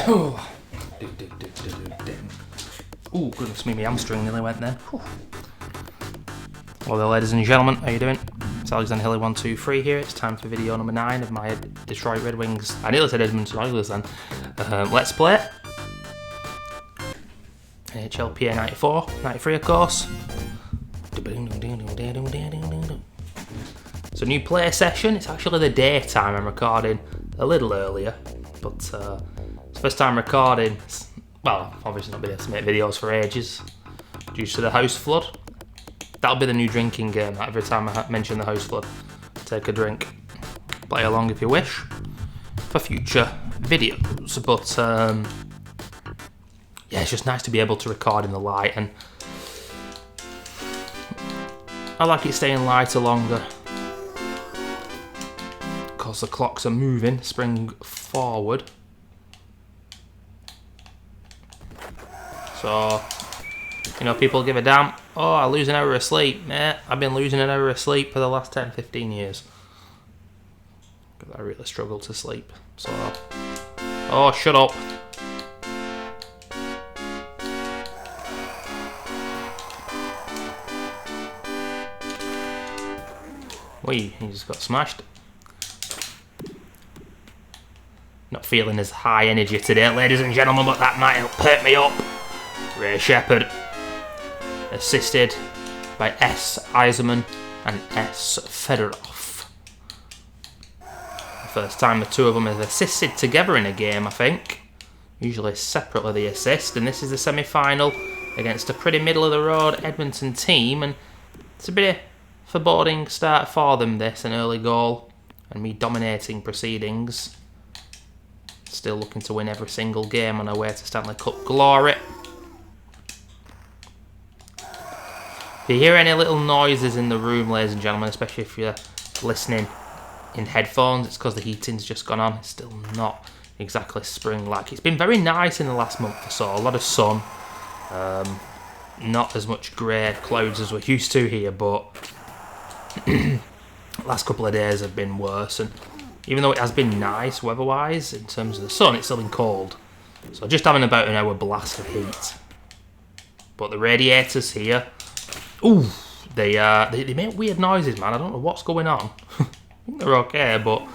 Oh, goodness me, my hamstring nearly went then. Well, there, ladies and gentlemen, how you doing? It's Alexander Hilly 123 here. It's time for video number 9 of my Detroit Red Wings. I nearly said Edmonton Oilers then. Let's play. NHLPA 94, 93 of course. It's a new play session. It's actually the daytime. I'm recording a little earlier, but it's the first time recording. Well, obviously not been able to make videos for ages due to the house flood. That'll be the new drinking game. Every time I mention the house flood, take a drink. Play along if you wish for future videos. But yeah, it's just nice to be able to record in the light, and I like it staying lighter longer because the clocks are moving, spring forward. So, you know, people give a damn. Oh, I lose an hour of sleep. Nah, I've been losing an hour of sleep for the last 10, 15 years. Because I really struggle to sleep. So, oh, shut up. Wee, he just got smashed. Not feeling as high energy today, ladies and gentlemen, but that might help perk me up. Ray Shepherd, assisted by S. Eiserman and S. Fedorov. The first time the two of them have assisted together in a game, I think. Usually separately they assist, and this is the semi-final against a pretty middle-of-the-road Edmonton team, and it's a bit of foreboding start for them, this, an early goal, and me dominating proceedings. Still looking to win every single game on our way to Stanley Cup glory. If you hear any little noises in the room, ladies and gentlemen, especially if you're listening in headphones, it's because the heating's just gone on. It's still not exactly spring-like. It's been very nice in the last month or so. A lot of sun. Not as much grey clouds as we're used to here, but last couple of days have been worse. And even though it has been nice weather-wise in terms of the sun, it's still been cold. So just having about an hour blast of heat. But the radiators here, ooh, they make weird noises, man. I don't know what's going on. I think they're okay, but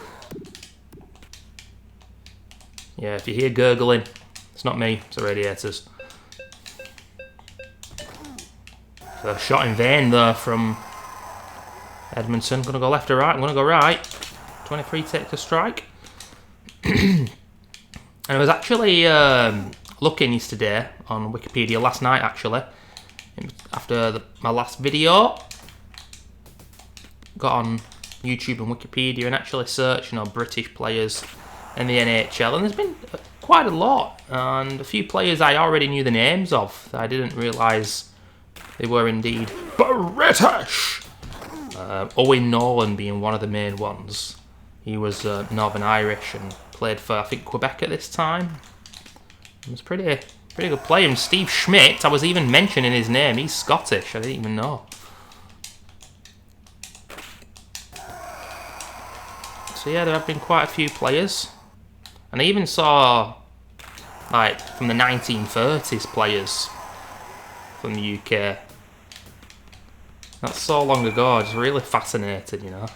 yeah, if you hear gurgling, it's not me, it's the radiators. So a shot in vain there from Edmonton. Gonna go left or right? I'm gonna go right. 23 takes a strike. And I was actually looking yesterday on Wikipedia, last night actually, after my last video. Got on YouTube and Wikipedia and actually searched, you know, British players in the NHL, and there's been quite a lot, and a few players I already knew the names of. I didn't realise they were indeed British. Owen Nolan being one of the main ones. He was Northern Irish and played for, I think, Quebec at this time. He was pretty good player. And Steve Schmidt, I was even mentioning his name. He's Scottish. I didn't even know. So yeah, there have been quite a few players, and I even saw, like, from the 1930s players from the UK. That's so long ago. I was really fascinated, you know.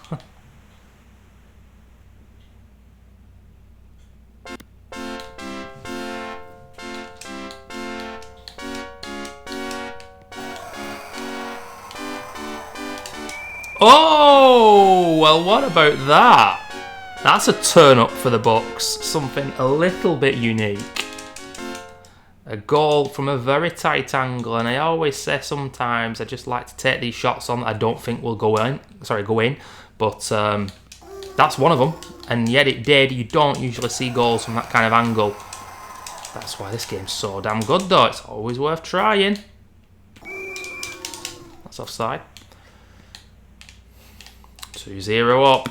Oh, well, what about that? That's a turn up for the Bucks. Something a little bit unique. A goal from a very tight angle, and I always say sometimes I just like to take these shots on that I don't think will go in. But that's one of them, and yet it did. You don't usually see goals from that kind of angle. That's why this game's so damn good, though. It's always worth trying. That's offside. 2-0 up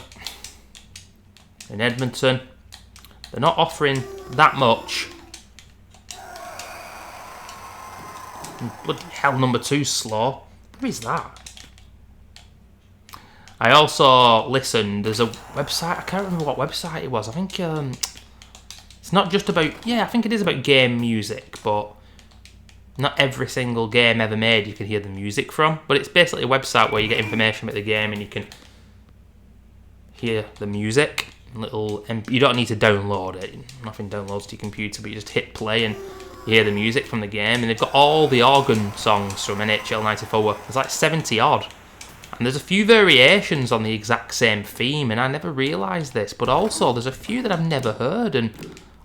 in Edmonton. They're not offering that much. Bloody hell, number 2's slow. Where is that? I also listened. There's a website. I can't remember what website it was. I think It's not just about, yeah, I think it is about game music, but not every single game ever made you can hear the music from. But it's basically a website where you get information about the game and you can hear the music. You don't need to download it. Nothing downloads to your computer, but you just hit play and you hear the music from the game. And they've got all the organ songs from NHL 94. There's like 70 odd. And there's a few variations on the exact same theme, and I never realised this. But also, there's a few that I've never heard, and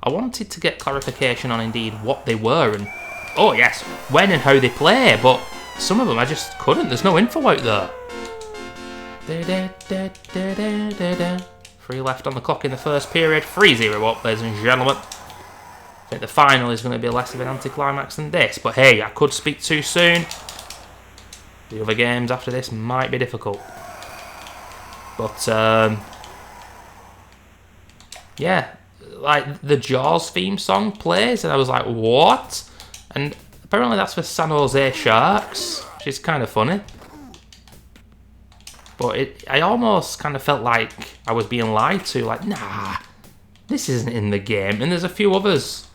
I wanted to get clarification on indeed what they were, and oh yes, when and how they play, but some of them I just couldn't. There's no info out there. 3 left on the clock in the first period. 3-0 up, ladies and gentlemen. I think the final is going to be less of an anticlimax than this, but hey, I could speak too soon. The other games after this might be difficult. But, yeah, like the Jaws theme song plays, and I was like, what? And apparently that's for San Jose Sharks, which is kind of funny. But I almost kind of felt like I was being lied to, like, nah, this isn't in the game. And there's a few others.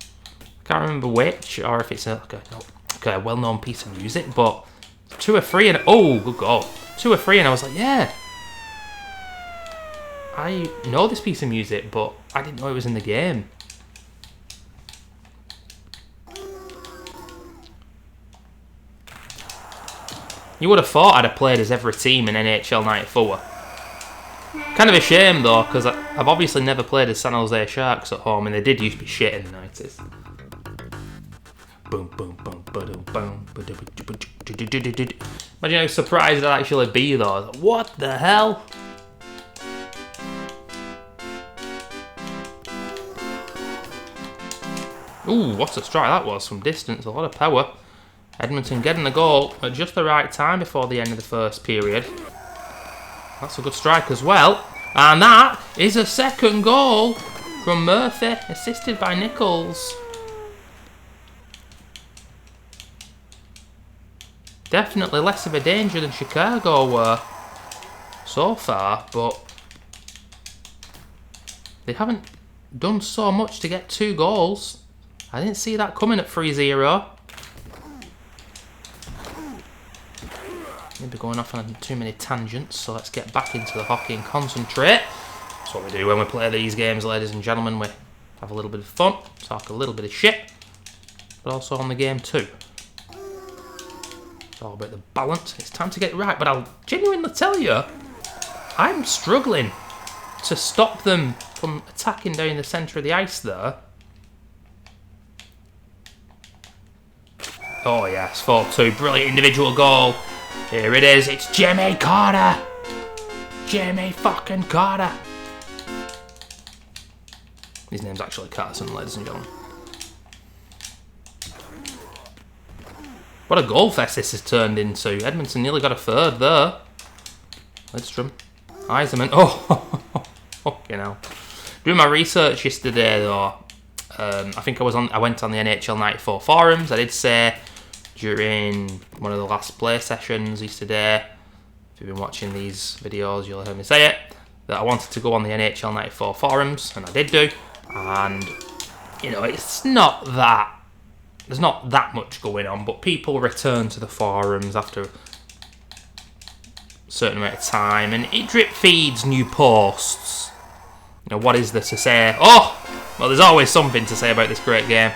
I can't remember which, or if it's a well-known piece of music, but 2 or 3, and oh, good goal. 2 or 3, and I was like, yeah, I know this piece of music, but I didn't know it was in the game. You would have thought I'd have played as every team in NHL 94. Kind of a shame though, because I've obviously never played as San Jose Sharks at home, and they did used to be shit in the 90s. Boom, boom, boom, boom, boom. Imagine how surprised I'd actually be though. What the hell? Ooh, what a strike that was from distance. A lot of power. Edmonton getting the goal at just the right time before the end of the first period. That's a good strike as well. And that is a second goal from Murphy, assisted by Nichols. Definitely less of a danger than Chicago were so far, but they haven't done so much to get 2 goals. I didn't see that coming at 3-0. Maybe going off on too many tangents, so let's get back into the hockey and concentrate. That's what we do when we play these games, ladies and gentlemen. We have a little bit of fun, talk a little bit of shit, but also on the game too. It's all about the balance. It's time to get it right, but I'll genuinely tell you, I'm struggling to stop them from attacking down the centre of the ice there. Oh yes, 4-2, brilliant individual goal. Here it is, it's Jimmy Carter! Jimmy fucking Carter! His name's actually Carson, ladies and gentlemen. What a goal fest this has turned into. Edmonton nearly got a third there. Lidstrom. Eiserman. Oh, fucking hell. Doing my research yesterday though, I think I went on the NHL 94 forums. I did say during one of the last play sessions yesterday, if you've been watching these videos, you'll have heard me say it, that I wanted to go on the NHL 94 forums, and I did do. And, you know, it's not that, there's not that much going on, but people return to the forums after a certain amount of time, and it drip feeds new posts. You know, what is there to say? Oh! Well, there's always something to say about this great game.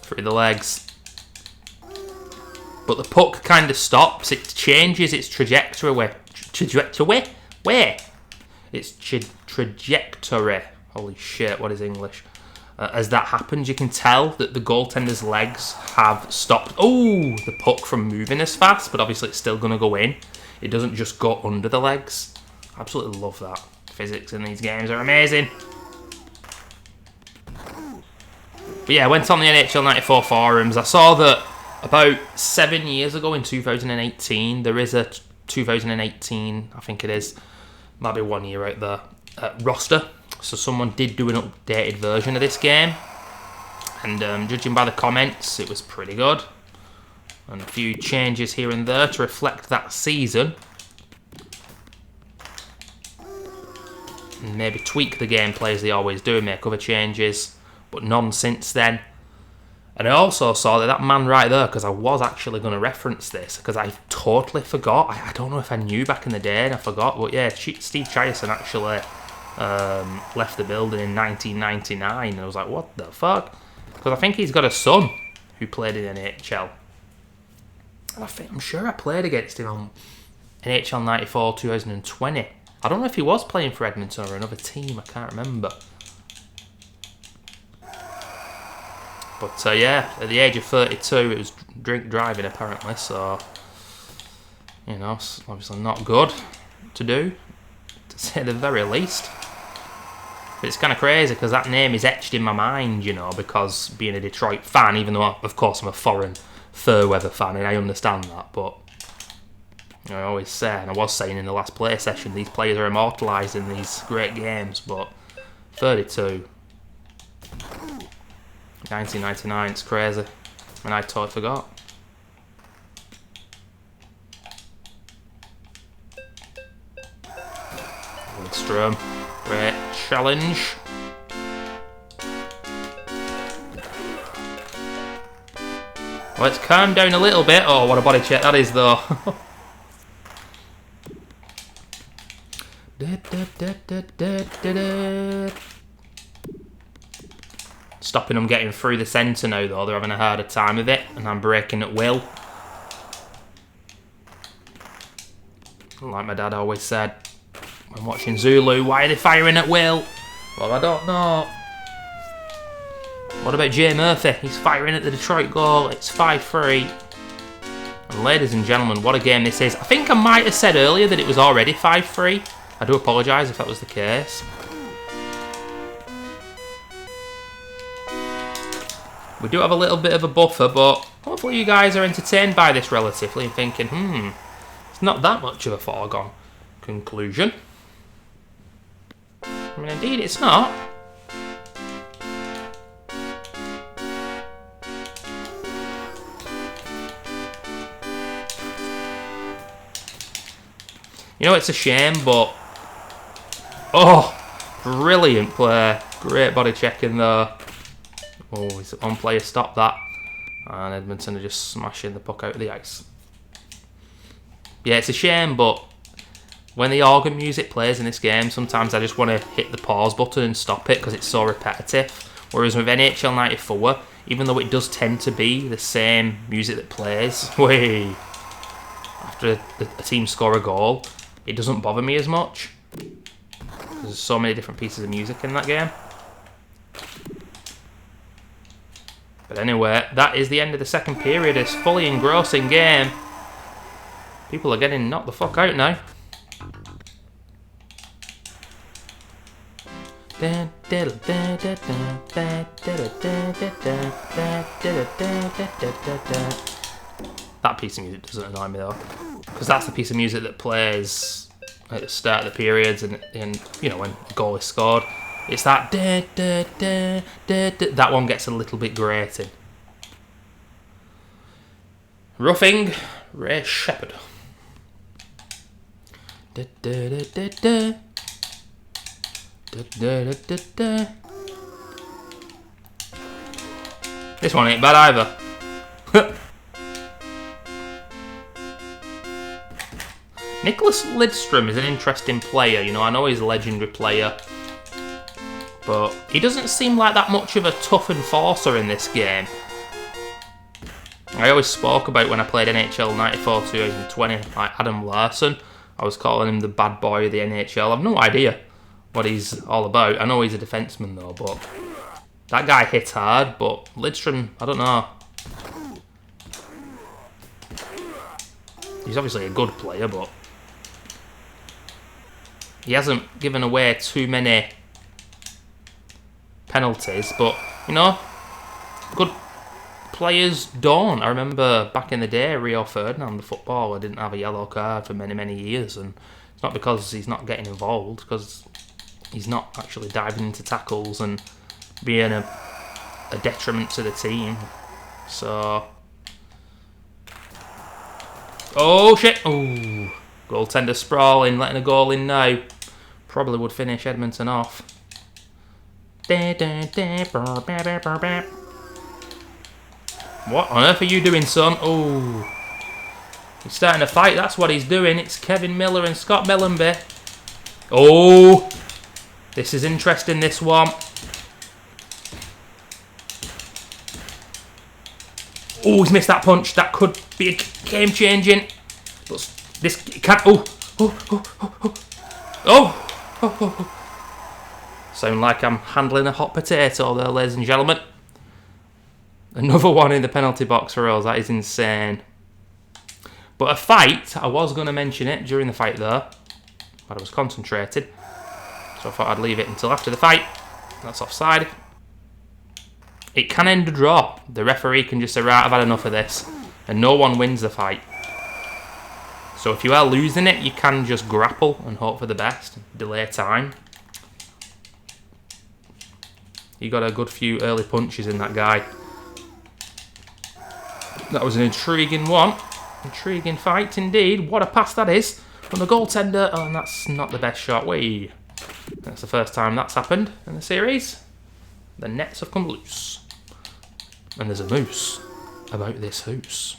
Through the legs. But the puck kind of stops. It changes its trajectory. Its trajectory. Holy shit, what is English? As that happens, you can tell that the goaltender's legs have stopped. Oh, the puck from moving as fast, but obviously it's still going to go in. It doesn't just go under the legs. Absolutely love that. Physics in these games are amazing. But yeah, I went on the NHL 94 forums. I saw that about 7 years ago in 2018, there is a 2018, I think it is, might be 1 year out there, roster. So someone did do an updated version of this game. And judging by the comments, it was pretty good. And a few changes here and there to reflect that season. and maybe tweak the gameplay as they always do and make other changes, but none since then. And I also saw that man right there, because I was actually going to reference this, because I totally forgot. I don't know if I knew back in the day and I forgot, but yeah, Steve Chiasson actually left the building in 1999, and I was like, what the fuck? Because I think he's got a son who played in NHL. And I'm sure I played against him on NHL 94 2020. I don't know if he was playing for Edmonton or another team, I can't remember. But yeah, at the age of 32, it was drink driving apparently, so, you know, it's obviously not good to do, to say the very least. But it's kind of crazy because that name is etched in my mind, you know, because being a Detroit fan, even though, of course, I'm a foreign fair weather fan, and I understand that, but you know, I always say, and I was saying in the last play session, these players are immortalised in these great games, but 32... 1999, it's crazy. And I totally forgot. Lidstrom, great challenge. Let's calm down a little bit. Oh, what a body check that is, though. Stopping them getting through the centre now, though. They're having a harder time of it, and I'm breaking at will. Like my dad always said when watching Zulu, why are they firing at will? Well, I don't know. What about Jay Murphy? He's firing at the Detroit goal. It's 5-3. And ladies and gentlemen, what a game this is. I think I might have said earlier that it was already 5-3. I do apologise if that was the case. We do have a little bit of a buffer, but hopefully you guys are entertained by this relatively and thinking, it's not that much of a foregone conclusion. I mean, indeed it's not. You know, it's a shame, but... Oh, brilliant play. Great body checking there. Oh, it's one player stopped that. And Edmonton are just smashing the puck out of the ice. Yeah, it's a shame, but when the organ music plays in this game, sometimes I just want to hit the pause button and stop it because it's so repetitive. Whereas with NHL 94, even though it does tend to be the same music that plays, after a team score a goal, it doesn't bother me as much. There's so many different pieces of music in that game. But anyway, that is the end of the second period. It's a fully engrossing game. People are getting knocked the fuck out now. That piece of music doesn't annoy me though, because that's the piece of music that plays at the start of the periods and you know, when a goal is scored. It's that that one gets a little bit grating. Roughing Ray Shepherd. This one ain't bad either. Nicholas Lidstrom is an interesting player. You know, I know he's a legendary player, but he doesn't seem like that much of a tough enforcer in this game. I always spoke about when I played NHL 94 2020, like Adam Larson. I was calling him the bad boy of the NHL. I've no idea what he's all about. I know he's a defenseman though, but that guy hits hard. But Lidstrom, I don't know. He's obviously a good player, but he hasn't given away too many penalties. But, you know, good players don't. I remember back in the day, Rio Ferdinand, the footballer, didn't have a yellow card for many, many years. And it's not because he's not getting involved, because he's not actually diving into tackles and being a detriment to the team. So... Oh, shit. Oh, goaltender sprawling, letting a goal in now. Probably would finish Edmonton off. What on earth are you doing, son? Oh, he's starting to fight. That's what he's doing. It's Kevin Miller and Scott Mellenby. Oh, this is interesting, this one. Oh, he's missed that punch. That could be game-changing. But this can't... Oh. Sound like I'm handling a hot potato there, ladies and gentlemen. Another one in the penalty box for us. That is insane. But a fight, I was going to mention it during the fight there, but I was concentrated. So I thought I'd leave it until after the fight. That's offside. It can end a draw. The referee can just say, right, I've had enough of this. And no one wins the fight. So if you are losing it, you can just grapple and hope for the best. Delay time. He got a good few early punches in that guy. That was an intriguing one. Intriguing fight indeed. What a pass that is from the goaltender. Oh, and that's not the best shot. That's the first time that's happened in the series. The nets have come loose. And there's a moose about this hoose.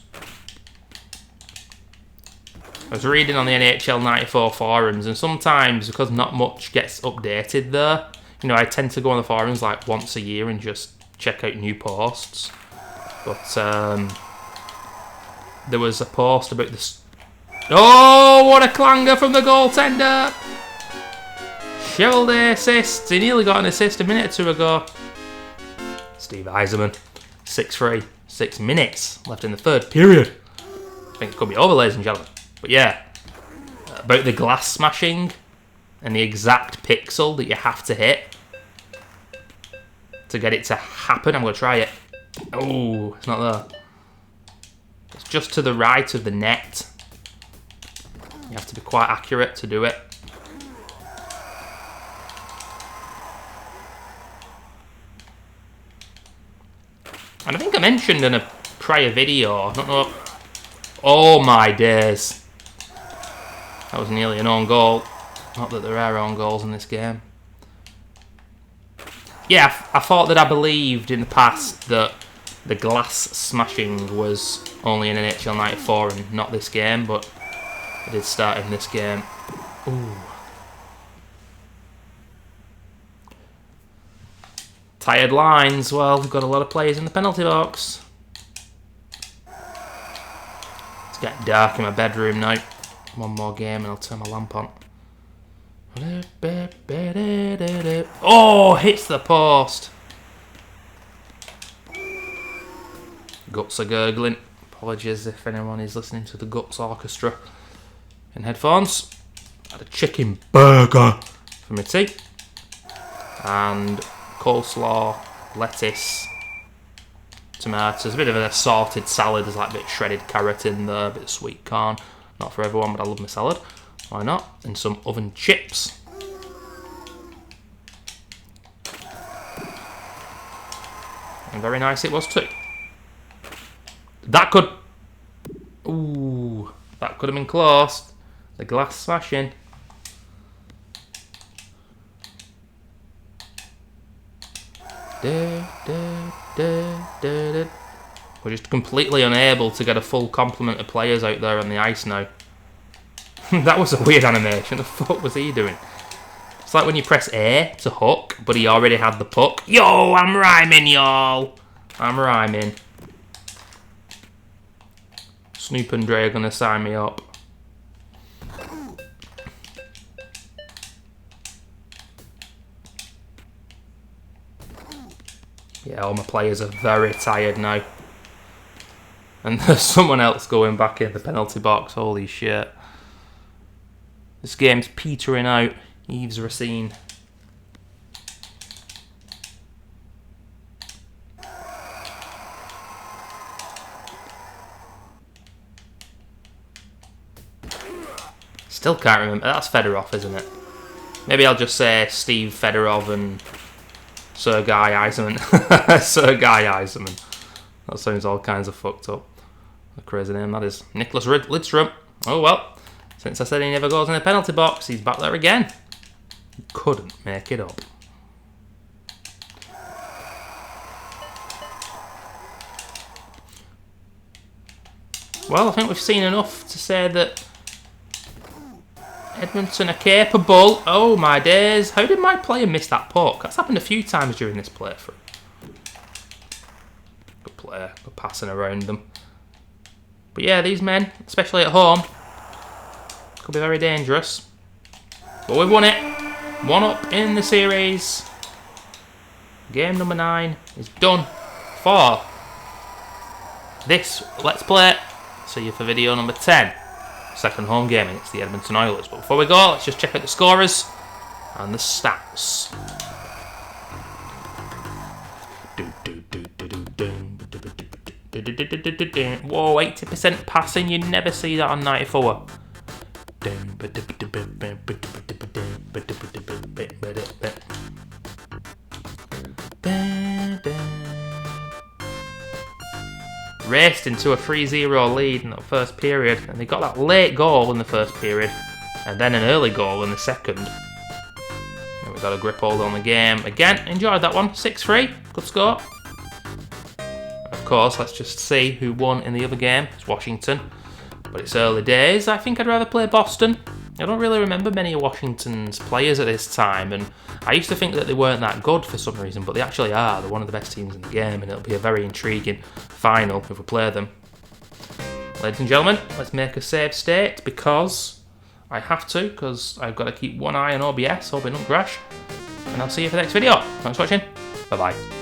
I was reading on the NHL 94 forums, and sometimes, because not much gets updated there, you know, I tend to go on the forums like once a year and just check out new posts. But there was a post about this. Oh, what a clanger from the goaltender! Shoulder assists. He nearly got an assist a minute or two ago. Steve Yzerman, 6-3, 6 minutes left in the third period. I think it could be over, ladies and gentlemen. But yeah, about the glass smashing and the exact pixel that you have to hit to get it to happen. I'm going to try it. Oh, it's not there. It's just to the right of the net. You have to be quite accurate to do it. And I think I mentioned in a prior video, I don't know. Oh my days. That was nearly an own goal. Not that there are own goals in this game. Yeah, I thought that I believed in the past that the glass smashing was only in NHL 94 and not this game, but it did start in this game. Ooh. Tired lines. Well, we've got a lot of players in the penalty box. It's getting dark in my bedroom now. One more game and I'll turn my lamp on. Oh, hits the post. Guts are gurgling. Apologies if anyone is listening to the Guts Orchestra in headphones. Had a chicken burger for my tea. And coleslaw, lettuce, tomatoes, a bit of an assorted salad. There's like a bit of shredded carrot in there, a bit of sweet corn. Not for everyone, but I love my salad. Why not? And some oven chips. And very nice it was too. That could... Ooh, that could have been close. The glass smashing. We're just completely unable to get a full complement of players out there on the ice now. That was a weird animation. The fuck was he doing? It's like when you press A to hook, but he already had the puck. Yo, I'm rhyming, y'all. I'm rhyming. Snoop and Dre are going to sign me up. Yeah, all my players are very tired now. And there's someone else going back in the penalty box. Holy shit. This game's petering out. Yves Racine. Still can't remember. That's Fedorov, isn't it? Maybe I'll just say Steve Fedorov and Sergei Yzerman. Sergei Yzerman. That sounds all kinds of fucked up. A crazy name that is. Nicholas Lidstrom. Oh well. Since I said he never goes in the penalty box, he's back there again. Couldn't make it up. Well, I think we've seen enough to say that Edmonton are capable. Oh my days. How did my player miss that puck? That's happened a few times during this playthrough. Good player. Good passing around them. But yeah, these men, especially at home, could be very dangerous. But we've won it. 1-up in the series. Game number 9 is done for this Let's Play. See you for video number 10. Second home game against the Edmonton Oilers. But before we go, let's just check out the scorers and the stats. Whoa, 80% passing. You never see that on 94. Raced into a 3-0 lead in the first period, and they got that late goal in the first period and then an early goal in the second. And we got a grip hold on the game. Again, enjoyed that one. 6-3, good score. Of course, let's just see who won in the other game. It's Washington, but it's early days. I think I'd rather play Boston. I don't really remember many of Washington's players at this time, and I used to think that they weren't that good for some reason, but they actually are. They're one of the best teams in the game, and it'll be a very intriguing final if we play them. Ladies and gentlemen, let's make a save state, because I have to, because I've got to keep one eye on OBS, hope it don't crash, and I'll see you for the next video. Thanks for watching. Bye-bye.